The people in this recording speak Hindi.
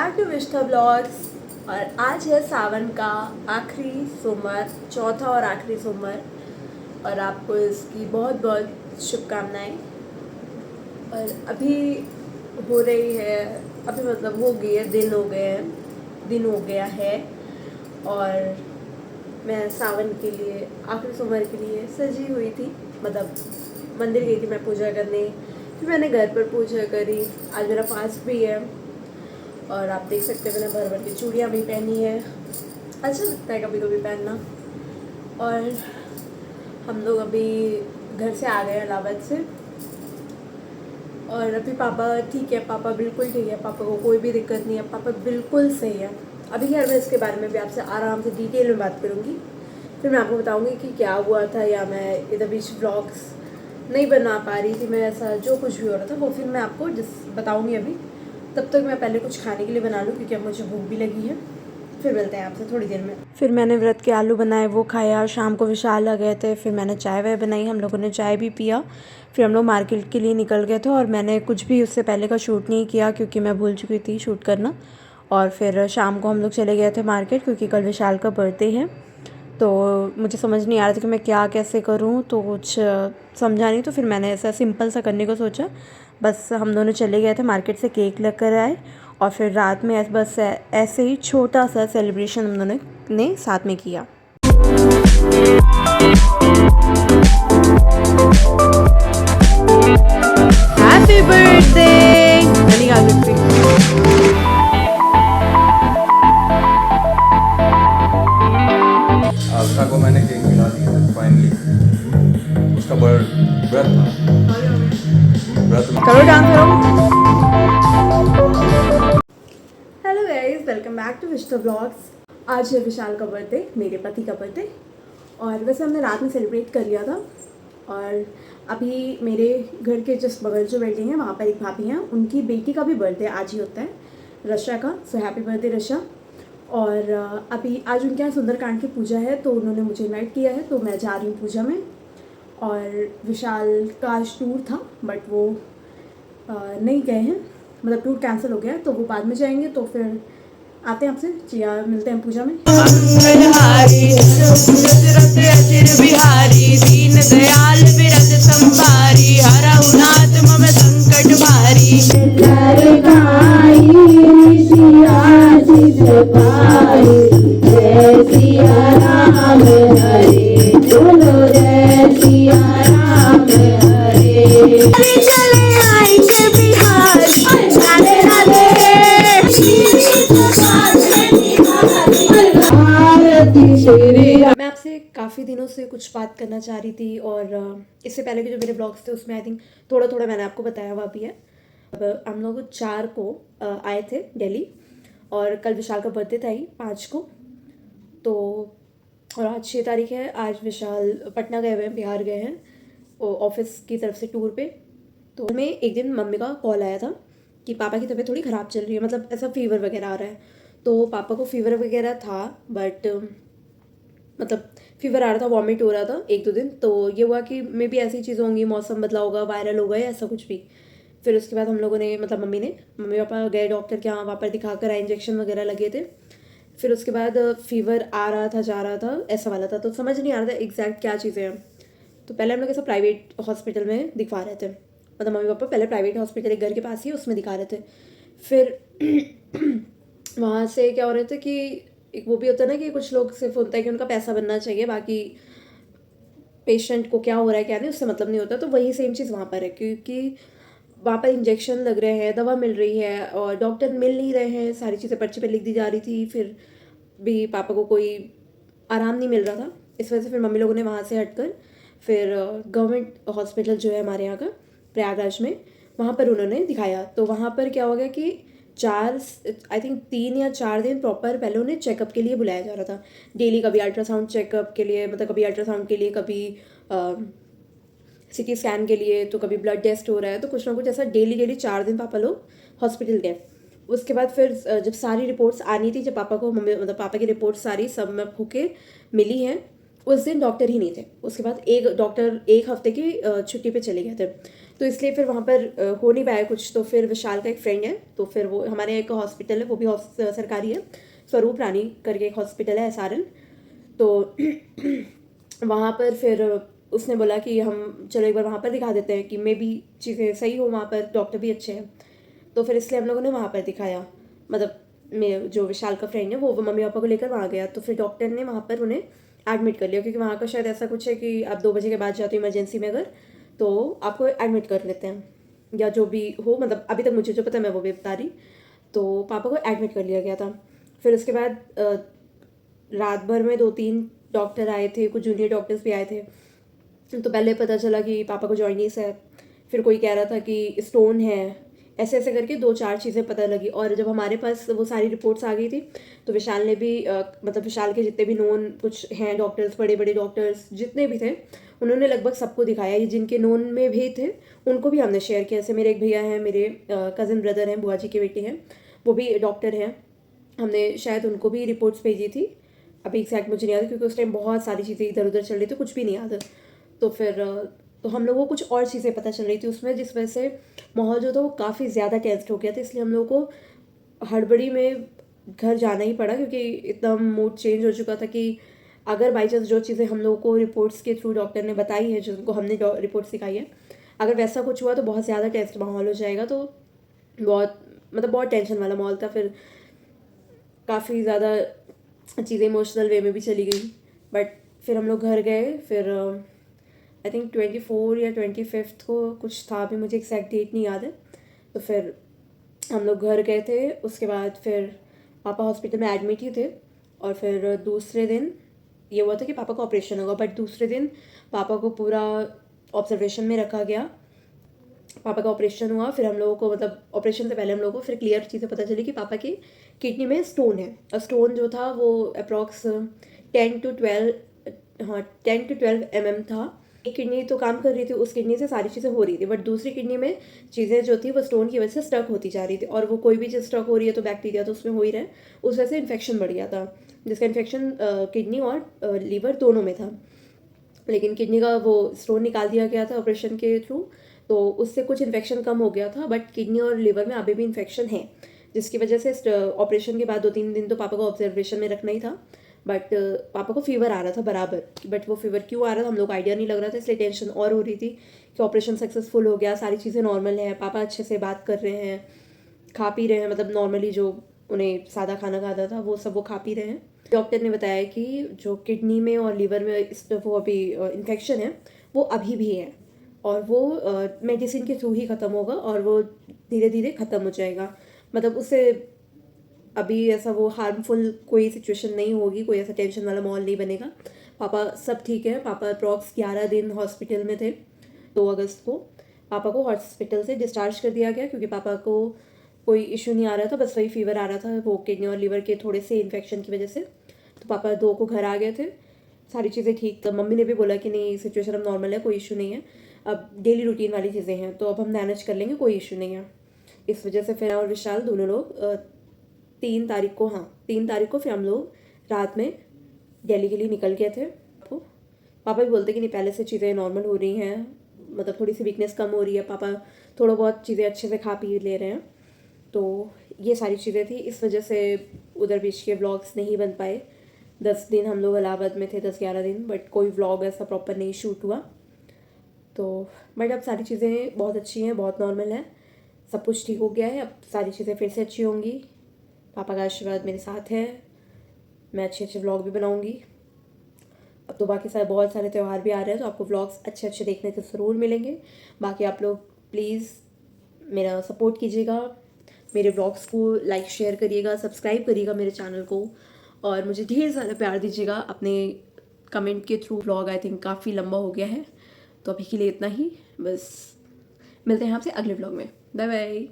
Back to Vishwa blogs. और आज है सावन का आखिरी सोमवार, चौथा और आखिरी सोमवार, और आपको इसकी बहुत बहुत शुभकामनाएं। और अभी हो रही है, अभी मतलब हो गई है, दिन हो गया है। और मैं सावन के लिए, आखिरी सोमवार के लिए सजी हुई थी, मतलब मंदिर गई थी मैं पूजा करने। फिर मैंने घर पर पूजा करी। आज मेरा फास्ट भी है और आप देख सकते हैं मैंने भर भर की चूड़ियाँ भी पहनी है। अच्छा लगता है कभी कभी पहनना। और हम लोग अभी घर से आ गए हैं इलाहाबाद से। और अभी पापा ठीक है, पापा बिल्कुल ठीक है, पापा को कोई भी दिक्कत नहीं है, पापा बिल्कुल सही है। अभी खैर मैं इसके बारे में भी आपसे आराम से डिटेल में बात करूँगी। फिर मैं आपको बताऊँगी कि क्या हुआ था, या मैं इधर बीच ब्लॉग्स नहीं बना पा रही थी मैं, ऐसा जो कुछ भी हो रहा था वो फिर मैं आपको बताऊँगी अभी। तब तक मैं पहले कुछ खाने के लिए बना लूँ क्योंकि अब मुझे भूख भी लगी है। फिर मिलते हैं आपसे थोड़ी देर में। फिर मैंने व्रत के आलू बनाए, वो खाया। शाम को विशाल आ गए थे, फिर मैंने चाय वाय बनाई, हम लोगों ने चाय भी पिया। फिर हम लोग मार्केट के लिए निकल गए थे और मैंने कुछ भी उससे पहले का शूट नहीं किया क्योंकि मैं भूल चुकी थी शूट करना। और फिर शाम को हम लोग चले गए थे मार्केट क्योंकि कल विशाल का बर्थडे है। तो मुझे समझ नहीं आ रहा था कि मैं क्या कैसे करूँ, तो कुछ समझा नहीं। तो फिर मैंने ऐसा सिंपल सा करने को सोचा। बस हम दोनों चले गए थे मार्केट से, केक लेकर आए और फिर रात में बस ऐसे ही छोटा सा सेलिब्रेशन हम दोनों ने साथ में किया। Happy birthday. नहीं गा सकती। आस्था को मैंने केक मिला दिया फाइनली। उसका व्रत था। व्रत में करो डांस करो। Hello guys, welcome back to Vishwa blogs. आज है विशाल का बर्थडे, मेरे पति का बर्थडे। और वैसे हमने रात में सेलिब्रेट कर लिया था। और अभी मेरे घर के जस्ट बगल जो बिल्डिंग है वहाँ पर एक भाभी हैं, उनकी बेटी का भी बर्थडे आज ही होता है, रशा का। So happy birthday रशा। और अभी आज उनके यहाँ सुंदरकांड की पूजा है तो उन्होंने मुझे इनवाइट किया है, तो मैं जा रही हूँ पूजा में। और विशाल का आज टूर था बट वो नहीं गए हैं, मतलब टूर कैंसिल हो गया है, तो वो बाद में जाएंगे। तो फिर आते हैं आपसे चिया, मिलते हैं पूजा में। बिहारी दीन दयाल बिरज संभारी, हरहु नाथ मम संकट भारी। जय सिया राम हरे बोलो, जय सिया राम हरे। चले आएंगे बिहार, राधे राधे। मैं आपसे काफ़ी दिनों से कुछ बात करना चाह रही थी, और इससे पहले के जो मेरे ब्लॉग्स थे उसमें आई थिंक थोड़ा थोड़ा मैंने आपको बताया हुआ भी है। अब हम लोग 4 को आए थे दिल्ली, और कल विशाल का बर्थडे था ही 5 को। तो और आज 6 तारीख है। आज विशाल पटना गए हुए हैं, बिहार गए हैं ऑफिस की तरफ से टूर पे। तो हमें एक दिन मम्मी का कॉल आया था कि पापा की तबीयत थोड़ी ख़राब चल रही है, मतलब ऐसा फीवर वगैरह आ रहा है। तो पापा को फीवर वगैरह था, बट मतलब फीवर आ रहा था, वॉमिट हो रहा था 1-2 दिन। तो ये हुआ कि मे बी ऐसी चीज़ें होंगी, मौसम बदला होगा, वायरल होगा या ऐसा कुछ भी। फिर उसके बाद हम लोगों ने, मतलब मम्मी पापा गए डॉक्टर के यहाँ, वहाँ पर दिखा कर आए, इंजेक्शन वगैरह लगे थे। फिर उसके बाद फीवर आ रहा था, जा रहा था, ऐसा वाला था। तो समझ नहीं आ रहा था एग्जैक्ट क्या चीज़ें हैं। तो पहले हम लोग ऐसा प्राइवेट हॉस्पिटल में दिखवा रहे थे, मतलब मम्मी पापा पहले प्राइवेट हॉस्पिटल एक घर के पास ही उसमें दिखा रहे थे। फिर वहाँ से क्या हो रहे थे कि एक वो भी होता है ना कि कुछ लोग सिर्फ होता है कि उनका पैसा बनना चाहिए, बाकी पेशेंट को क्या हो रहा है क्या नहीं उससे मतलब नहीं होता। तो वही सेम चीज़ वहाँ पर है, क्योंकि वहाँ पर इंजेक्शन लग रहे हैं, दवा मिल रही है और डॉक्टर मिल नहीं रहे हैं, सारी चीज़ें पर्ची पे लिख दी जा रही थी। फिर भी पापा को कोई आराम नहीं मिल रहा था। इस वजह से फिर मम्मी लोगों ने वहाँ से हटकर फिर गवर्नमेंट हॉस्पिटल जो है हमारे यहाँ का प्रयागराज में, वहाँ पर उन्होंने दिखाया। तो वहाँ पर क्या हो गया कि 3 या 4 दिन प्रॉपर पहले उन्हें चेकअप के लिए बुलाया जा रहा था डेली। कभी अल्ट्रासाउंड चेकअप के लिए, मतलब कभी अल्ट्रासाउंड के लिए, कभी CT स्कैन के लिए, तो कभी ब्लड टेस्ट हो रहा है। तो कुछ ना कुछ ऐसा डेली 4 दिन पापा लोग हॉस्पिटल गए। उसके बाद फिर जब सारी रिपोर्ट्स आनी थी, जब पापा को, मम्मी मतलब पापा की रिपोर्ट्स सारी सब में होके मिली हैं, उस दिन डॉक्टर ही नहीं थे। उसके बाद एक डॉक्टर 1 हफ्ते की छुट्टी पे चले गए थे, तो इसलिए फिर वहाँ पर हो नहीं पाया कुछ। तो फिर विशाल का एक फ्रेंड है, तो फिर वो हमारे एक हॉस्पिटल है, वो भी सरकारी है, स्वरूप रानी करके एक हॉस्पिटल है SRN। तो वहाँ पर फिर उसने बोला कि हम चलो एक बार वहाँ पर दिखा देते हैं कि मे बी चीज़ें सही हो, वहाँ पर डॉक्टर भी अच्छे हैं। तो फिर इसलिए हम लोगों ने वहाँ पर दिखाया, मतलब मेरे जो विशाल का फ्रेंड है वो मम्मी पापा को लेकर वहाँ गया। तो फिर डॉक्टर ने वहाँ पर उन्हें एडमिट कर लिया, क्योंकि वहाँ का शायद ऐसा कुछ है कि आप 2 बजे के बाद जाते हो इमरजेंसी में अगर, तो आपको एडमिट कर लेते हैं, या जो भी हो, मतलब अभी तक मुझे जो पता है मैं वो भी बता रही। तो पापा को एडमिट कर लिया गया था। फिर उसके बाद रात भर में 2-3 डॉक्टर आए थे, कुछ जूनियर डॉक्टर्स भी आए थे। तो पहले पता चला कि पापा को जॉइनिस है, फिर कोई कह रहा था कि स्टोन है, ऐसे ऐसे करके 2-4 चीज़ें पता लगी। और जब हमारे पास वो सारी रिपोर्ट्स आ गई थी, तो विशाल ने भी मतलब विशाल के जितने भी नोन कुछ हैं डॉक्टर्स, बड़े बड़े डॉक्टर्स जितने भी थे, उन्होंने लगभग सबको दिखाया। ये जिनके नोन में भी थे उनको भी हमने शेयर किया। जैसे मेरे एक भैया हैं, मेरे कज़न ब्रदर हैं, बुआ जी के बेटे हैं, वो भी डॉक्टर हैं, हमने शायद उनको भी रिपोर्ट्स भेजी थी। अभी एग्जैक्ट मुझे नहीं याद, क्योंकि उस टाइम बहुत सारी चीज़ें इधर उधर चल रही थी, कुछ भी नहीं याद। तो फिर तो हम लोगों को कुछ और चीज़ें पता चल रही थी उसमें, जिस वजह से माहौल जो था वो काफ़ी ज़्यादा टेंस्ड हो गया था। इसलिए हम लोगों को हड़बड़ी में घर जाना ही पड़ा, क्योंकि इतना मूड चेंज हो चुका था कि अगर बाई चांस जो चीज़ें हम लोगों को रिपोर्ट्स के थ्रू डॉक्टर ने बताई है, जिनको हमने रिपोर्ट्स दिखाई है, अगर वैसा कुछ हुआ तो बहुत ज़्यादा टेंस्ड माहौल हो जाएगा। तो बहुत मतलब बहुत टेंशन वाला माहौल था। फिर काफ़ी ज़्यादा चीज़ें इमोशनल वे में भी चली गई। बट फिर हम लोग घर गए। फिर आई थिंक 24 या 25 को कुछ था, अभी मुझे एग्जैक्ट डेट नहीं याद है। तो फिर हम लोग घर गए थे। उसके बाद फिर पापा हॉस्पिटल में एडमिट ही थे। और फिर दूसरे दिन ये हुआ था कि पापा का ऑपरेशन होगा, बट दूसरे दिन पापा को पूरा ऑब्जर्वेशन में रखा गया। पापा का ऑपरेशन हुआ, फिर हम लोगों को मतलब ऑपरेशन से पहले हम लोगों को फिर क्लियर चीज़ें पता चली कि पापा की किडनी में स्टोन है। और स्टोन जो था वो अप्रॉक्स 10 to 12 10 to 12 mm था। एक किडनी तो काम कर रही थी, उस किडनी से सारी चीज़ें हो रही थी, बट दूसरी किडनी में चीज़ें जो थी वो स्टोन की वजह से स्टक होती जा रही थी। और वो कोई भी चीज़ स्टक हो रही है तो बैक्टीरिया तो उसमें हो ही रहा है, उस वजह से इन्फेक्शन बढ़ गया था, जिसका इन्फेक्शन किडनी और लीवर दोनों में था। लेकिन किडनी का वो स्टोन निकाल दिया गया था ऑपरेशन के थ्रू, तो उससे कुछ इन्फेक्शन कम हो गया था। बट किडनी और लिवर में अभी भी इन्फेक्शन है, जिसकी वजह से ऑपरेशन के बाद 2-3 दिन तो पापा को ऑब्जर्वेशन में रखना ही था। बट पापा को फीवर आ रहा था बराबर, बट वो फीवर क्यों आ रहा था हम लोग आइडिया नहीं लग रहा था, इसलिए टेंशन और हो रही थी कि ऑपरेशन सक्सेसफुल हो गया, सारी चीज़ें नॉर्मल हैं, पापा अच्छे से बात कर रहे हैं, खा पी रहे हैं, मतलब नॉर्मली जो उन्हें सादा खाना खाता था वो सब वो खा पी रहे हैं। डॉक्टर ने बताया कि जो किडनी में और लीवर में इस वो अभी इन्फेक्शन है वो अभी भी है, और वो मेडिसिन के थ्रू ही ख़त्म होगा, और वो धीरे धीरे ख़त्म हो जाएगा। मतलब उससे अभी ऐसा वो हार्मफुल कोई सिचुएशन नहीं होगी, कोई ऐसा टेंशन वाला माहौल नहीं बनेगा। पापा सब ठीक है। पापा अप्रॉक्स 11 दिन हॉस्पिटल में थे। 2 अगस्त को पापा को हॉस्पिटल से डिस्चार्ज कर दिया गया, क्योंकि पापा को कोई इशू नहीं आ रहा था, बस वही फीवर आ रहा था वो किडनी और लीवर के थोड़े से इन्फेक्शन की वजह से। तो पापा 2 को घर आ गए थे, सारी चीज़ें ठीक। तो मम्मी ने भी बोला कि नहीं सिचुएशन अब नॉर्मल है, कोई इशू नहीं है, अब डेली रूटीन वाली चीज़ें हैं तो अब हम मैनेज कर लेंगे, कोई इशू नहीं है। इस वजह से फिर और विशाल दोनों लोग 3 तारीख को फिर हम लोग रात में दिल्ली के लिए निकल गए थे। तो पापा भी बोलते कि नहीं पहले से चीज़ें नॉर्मल हो रही हैं, मतलब थोड़ी सी वीकनेस कम हो रही है, पापा थोड़ा बहुत चीज़ें अच्छे से खा पी ले रहे हैं। तो ये सारी चीज़ें थी, इस वजह से उधर बीच के व्लॉग्स नहीं बन पाए। 10 दिन हम लोग इलाहाबाद में थे, 10-11 दिन, बट कोई व्लॉग ऐसा प्रॉपर नहीं शूट हुआ। तो बट अब सारी चीज़ें बहुत अच्छी हैं, बहुत नॉर्मल है, सब कुछ ठीक हो गया है, अब सारी चीज़ें फिर से अच्छी होंगी। पापा का आशीर्वाद मेरे साथ है, मैं अच्छे अच्छे व्लॉग भी बनाऊंगी। अब तो बाकी सारे बहुत सारे त्यौहार भी आ रहे हैं, तो आपको व्लॉग्स अच्छे अच्छे देखने को ज़रूर मिलेंगे। बाकी आप लोग प्लीज़ मेरा सपोर्ट कीजिएगा, मेरे व्लॉग्स को लाइक शेयर करिएगा, सब्सक्राइब करिएगा मेरे चैनल को, और मुझे ढेर सारा प्यार दीजिएगा अपने कमेंट के थ्रू। व्लॉग आई थिंक काफ़ी लंबा हो गया है, तो अभी के लिए इतना ही, बस मिलते हैं आपसे अगले व्लॉग में। Bye bye.